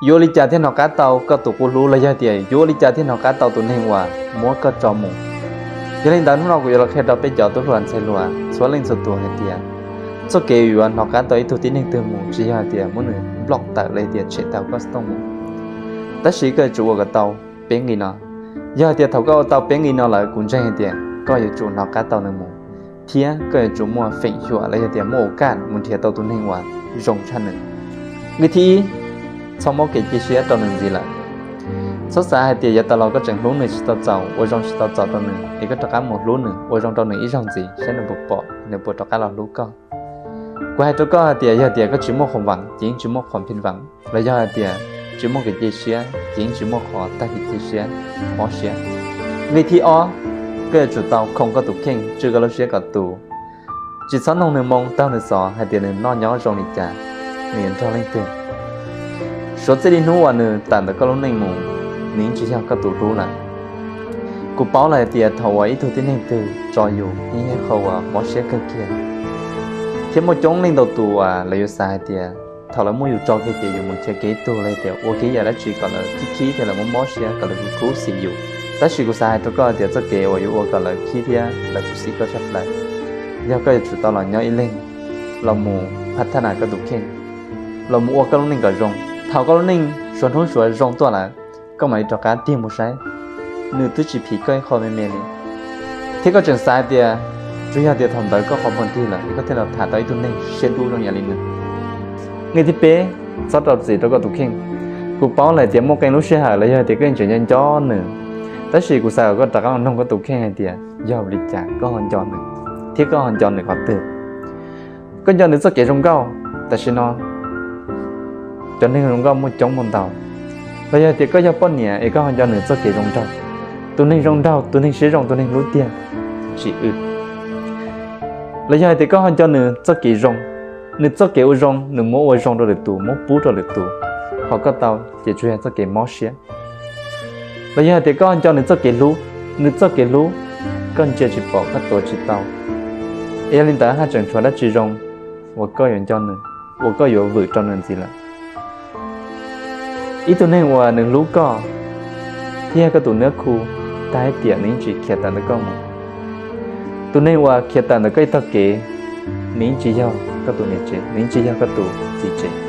vô lý cha thiên nó cá tàu có tụ cô lú lấy ra tiền vô lý cha thiên nó cá tàu tụ nên hòa múa có trò mù cho nên đó nó cũng là khi đó bây giờ tôi hoàn sai lúa số lên số tuổi hay tiền số kêuอยู่nó cá tàu ít tụ tí nên từ mù chỉ là tiền muốn người block tại lấy tiền chạy tàu có sông mù tất sĩ cái chủ cái tàu biến gì nó giờ tiền thầu có tàu biến gì nó lại cũng chạy tiền có giờ chủ nó cá tàu nên mù thiên cái chủ mua phèn chùa lấy tiền mua cạn muốn thiệt tàu tụ nên hòa rong chân này người thi sau mỗi cái chia sẻ trong những gì là số xã hay tiền giờ tao lo có chẳng lúa này tao giàu, ở trong tao giàu trong này, thì có tất một lúa nữa, ở trong này ít trong gì, sẽ được bột được bột tất cả là lúa con. Qua hai chỗ có tiền giờ tiền có chỉ một khoản vắng, chỉ một khoản phiên vắng, là giờ tiền chỉ một cái chia sẻ, chỉ một khoản ta cái chia sẻ, khó sẻ. Vì thì cái chủ tàu không có tụ khen, chưa có lối sẻ cả tụ, chỉ sống nông nương mong tao nương sò hay tiền nương no nhỏ trong lịch trả, liền cho lên tiền. Số sẽ đi nuôi nữa, tạm được có lúc này mù, nín chỉ theo các tủ rú lại. Cụ báo lại tiền thầu ấy thu tiến hành từ cho dù như khâu bỏ xe cơ kia. Thế một chống lên đầu tù là yêu sai tiền, thầu là muốn dùng cho cái tiền dùng một cái kế tù lại tiền, ô cái giờ đã chỉ còn là khí thì là muốn bỏ xe còn là cứu sử dụng. Ta chỉ có sai tôi có tiền cho kế ở yêu còn là khí thì là cứu sĩ có chấp lại. Do cái chủ tao là nhau lên, là mù phát thanh này có đủ khen, là mù ô cái lúc này cả rong. Thảo có nên xuân hôn xuân rong to là có mấy trò cá tiền một sai nửa tôi chỉ phí coi khó mềm này thế có trường sai thì chú nhà thì thằng tới có khó phần thi là có thể là thả tới tụi này xe đu trong nhà linh nữa người thì bé sau đó gì đó có tụ khen cuộc báo lại tiền một cái lúc xe hải là giờ thì cái chuyện nhân cho nữa tất nhiên cuộc sao có tất cả không có tụ khen hay tiền do lịch trả có hoàn chọn nữa thế có hoàn chọn được hoạt tử có chọn được rất kể trong cao tại sao nó cho nên chúng ta muốn chống môn tàu bây giờ thì có cho bọn nhẹ ấy có hoàn cho nửa cho kể rong trâu tụi nên rong trâu tụi nên xí rong tụi nên lúa tiền chỉ bây giờ thì có hoàn cho nửa cho kể rong nửa cho kể rong nửa mỗi rong rồi được tụ mỗi bút rồi được tụ họ có tàu chỉ chuyên cho kể mót xé bây giờ thì có hoàn cho nửa cho kể lúa con chơi chỉ bỏ các tổ chỉ tàu em linh ta hai trận cho đã chỉ rong và có hoàn cho nửa và có yếu vượt cho nửa gì là ít tụi này hòa nương lú cò, thì cái tụi nước khu, tai tiện nín chỉ khét tàn được con một, tụi này hòa khét tàn được cái tao kể, nín chỉ giao các tụi này chế, nín chỉ giao các tụi gì chế.